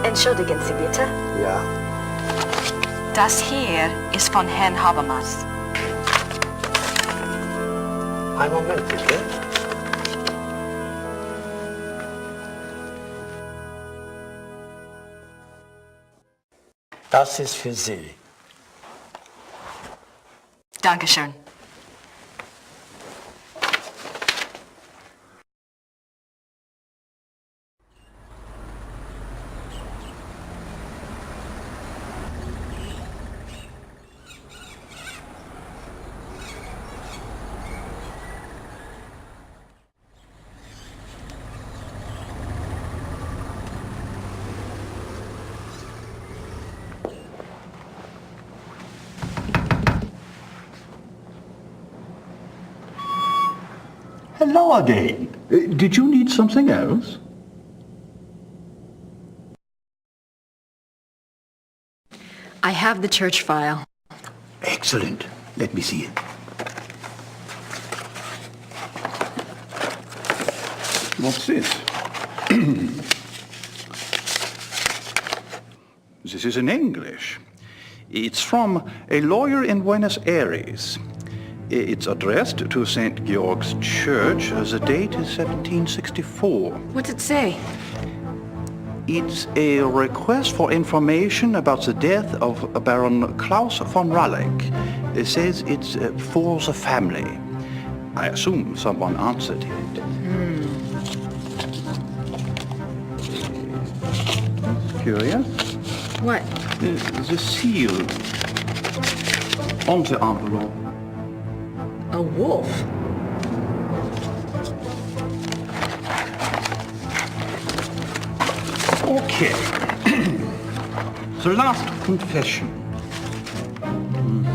Entschuldigen Sie bitte. Ja. Das hier ist von Herrn Habermas. Einen Moment, bitte. Das ist für Sie. Dankeschön. Hello again. Did you need something else? I have the church file. Excellent. Let me see it. What's this? This is in English. It's from a lawyer in Buenos Aires. It's addressed to St. Georg's Church. The date is 1764. What's it say? It's a request for information about the death of Baron Klaus von Rawlik. It says it's for the family. I assume someone answered it. Curious? What? The seal on the envelope. A wolf? Okay. The last confession.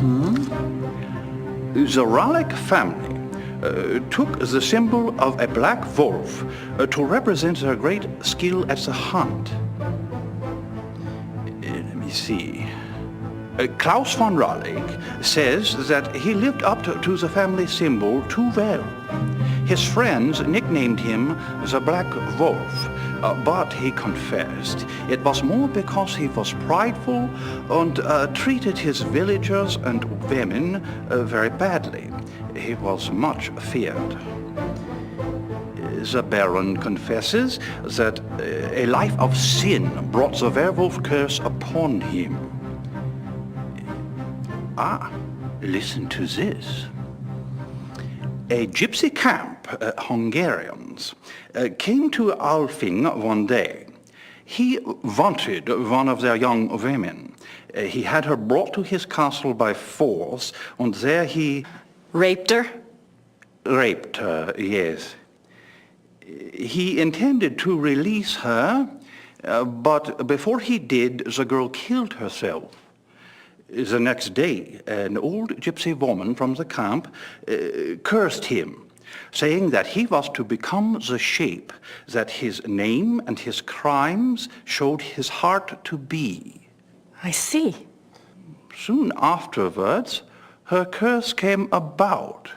The Raleigh family took the symbol of a black wolf to represent their great skill at the hunt. Let me see. Klaus von Raleigh says that he lived up to the family symbol too well. His friends nicknamed him the Black Wolf, but he confessed it was more because he was prideful and treated his villagers and women very badly. He was much feared. The Baron confesses that a life of sin brought the werewolf curse upon him. Listen to this. A gypsy camp, Hungarians, came to Alfing one day. He wanted one of their young women. He had her brought to his castle by force, and there he... Raped her? Raped her, yes. He intended to release her, but before he did, the girl killed herself. The next day, an old gypsy woman from the camp cursed him, saying that he was to become the shape that his name and his crimes showed his heart to be. I see. Soon afterwards, her curse came about.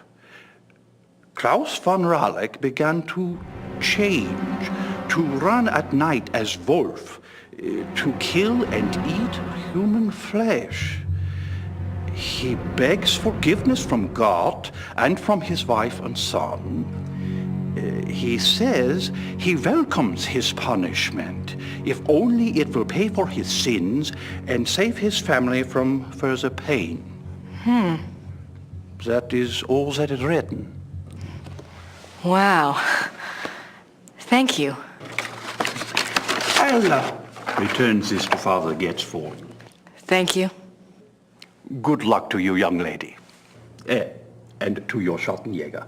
Klaus von Raleigh began to change, to run at night as wolf, to kill and eat human flesh. He begs forgiveness from God and from his wife and son. He says he welcomes his punishment, if only it will pay for his sins and save his family from further pain. That is all that is written. Wow. Thank you. I'll return this to Father Getz for you. Thank you. Good luck to you, young lady. And to your Schattenjäger.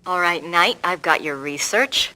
All right, Knight, I've got your research.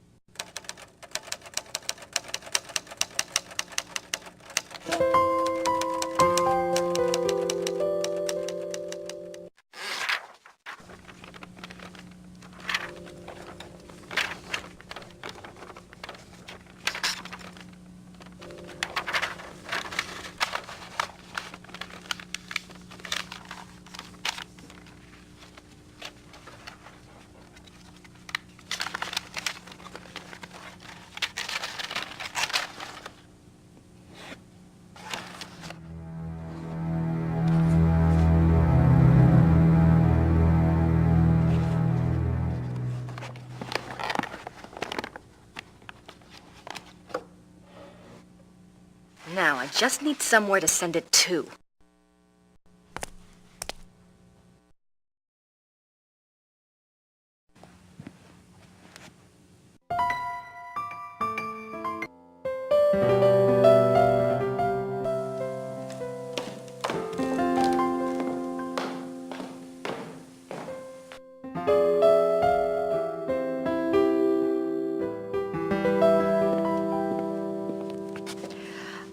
Now, I just need somewhere to send it to.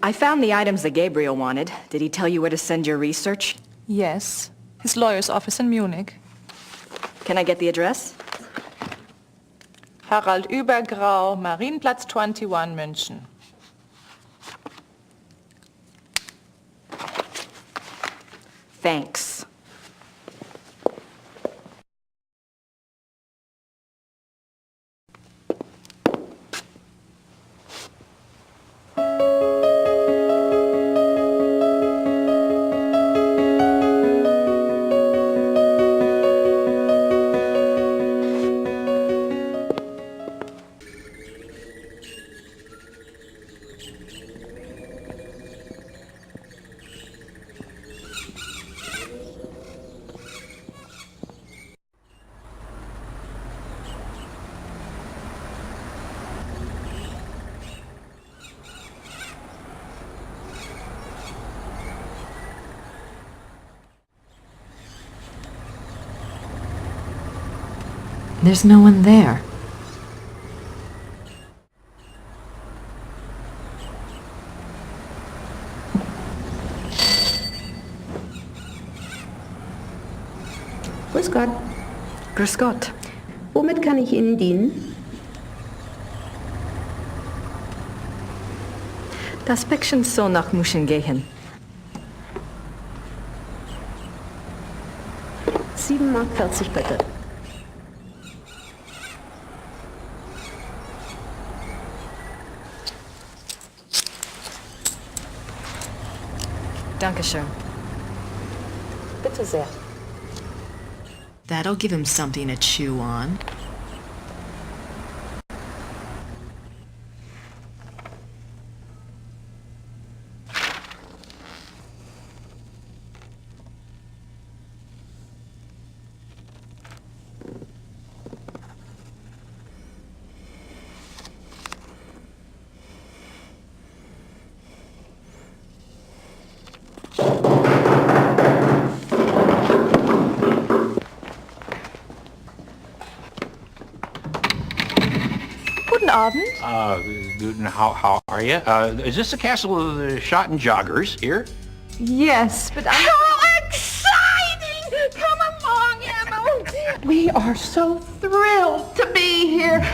I found the items that Gabriel wanted. Did he tell you where to send your research? Yes, his lawyer's office in Munich. Can I get the address? Harald Übergrau, Marienplatz 21, München. Thanks. There's no one there. Grüß Gott. Grüß Gott. Womit kann ich Ihnen dienen? Das Päckchen soll nach München gehen. 7,40 Mark bitte. Dankeschön. Bitte sehr. That'll give him something to chew on. Guten Abend. How are you? Is this the castle of the shot and joggers here? Yes, but I'm... How exciting! Come along, Emma. We are so thrilled to be here.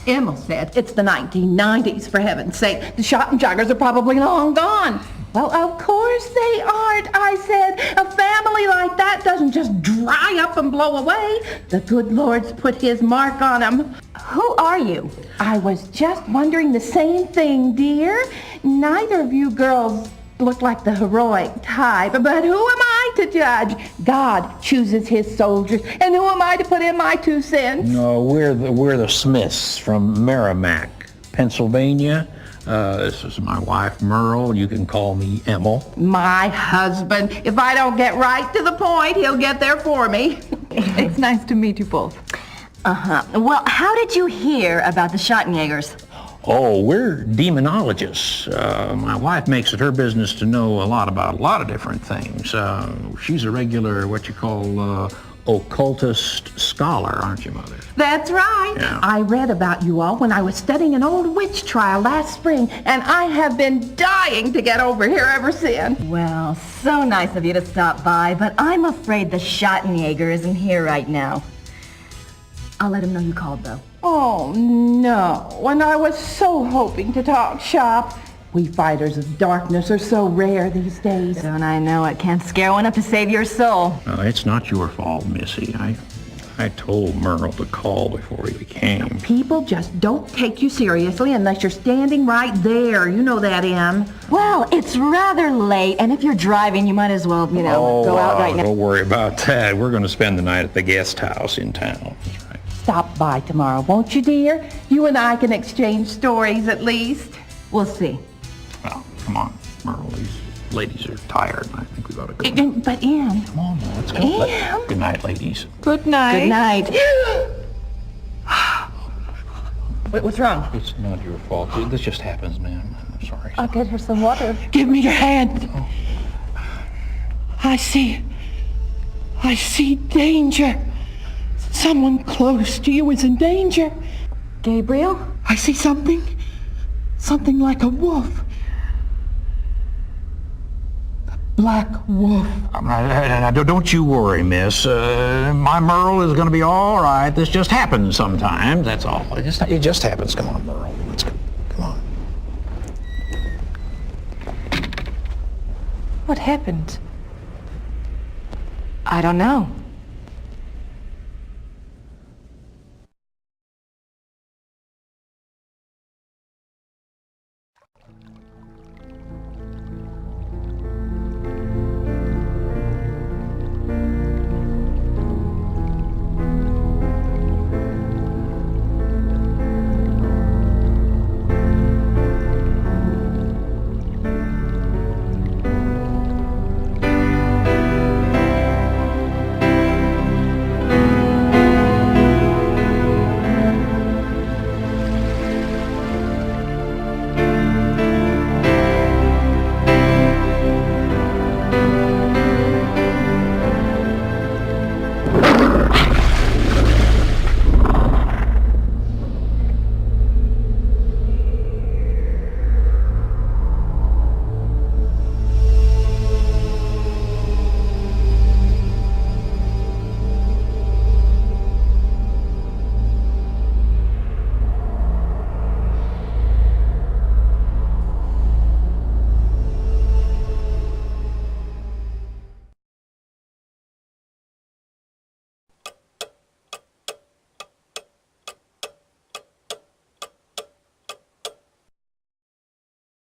Emma said it's the 1990s, for heaven's sake. The shot and joggers are probably long gone. Well, of course they aren't, I said. A family like that doesn't just dry up and blow away. The good Lord's put his mark on them. Who are you? I was just wondering the same thing, dear. Neither of you girls look like the heroic type, but who am I to judge? God chooses his soldiers, and who am I to put in my 2 cents? No, we're the Smiths from Merrimack, Pennsylvania. This is my wife, Merle. You can call me Emil. My husband. If I don't get right to the point, he'll get there for me. It's nice to meet you both. Uh-huh. Well, how did you hear about the Schottenjägers? Oh, we're demonologists. My wife makes it her business to know a lot about a lot of different things. She's a regular, what you call, occultist scholar, aren't you, Mother? That's right. Yeah. I read about you all when I was studying an old witch trial last spring, and I have been dying to get over here ever since. Well, so nice of you to stop by, but I'm afraid the Schottenjäger isn't here right now. I'll let him know you called, though. Oh, no. And I was so hoping to talk shop. We fighters of darkness are so rare these days. Don't I know it? Can't scare one up to save your soul. It's not your fault, Missy. I told Merle to call before he came. People just don't take you seriously unless you're standing right there. You know that, Em. Well, it's rather late, and if you're driving, you might as well, go out right now. Don't worry about that. We're going to spend the night at the guest house in town. That's right. Stop by tomorrow, won't you, dear? You and I can exchange stories at least. We'll see. Well, come on, Merle. These ladies are tired. I think we ought to go. But, Em. Come on, now, let's go. Em. Good night, ladies. Good night. Good night. Wait, what's wrong? It's not your fault. This just happens, ma'am. I'm sorry. I'll get her some water. Give me your hand. Oh. I see danger. Someone close to you is in danger. Gabriel? I see something like a wolf. A black wolf. Now, don't you worry, miss. My Merle is going to be all right. This just happens sometimes, that's all. It just happens. Come on, Merle. Let's go. Come on. What happened? I don't know.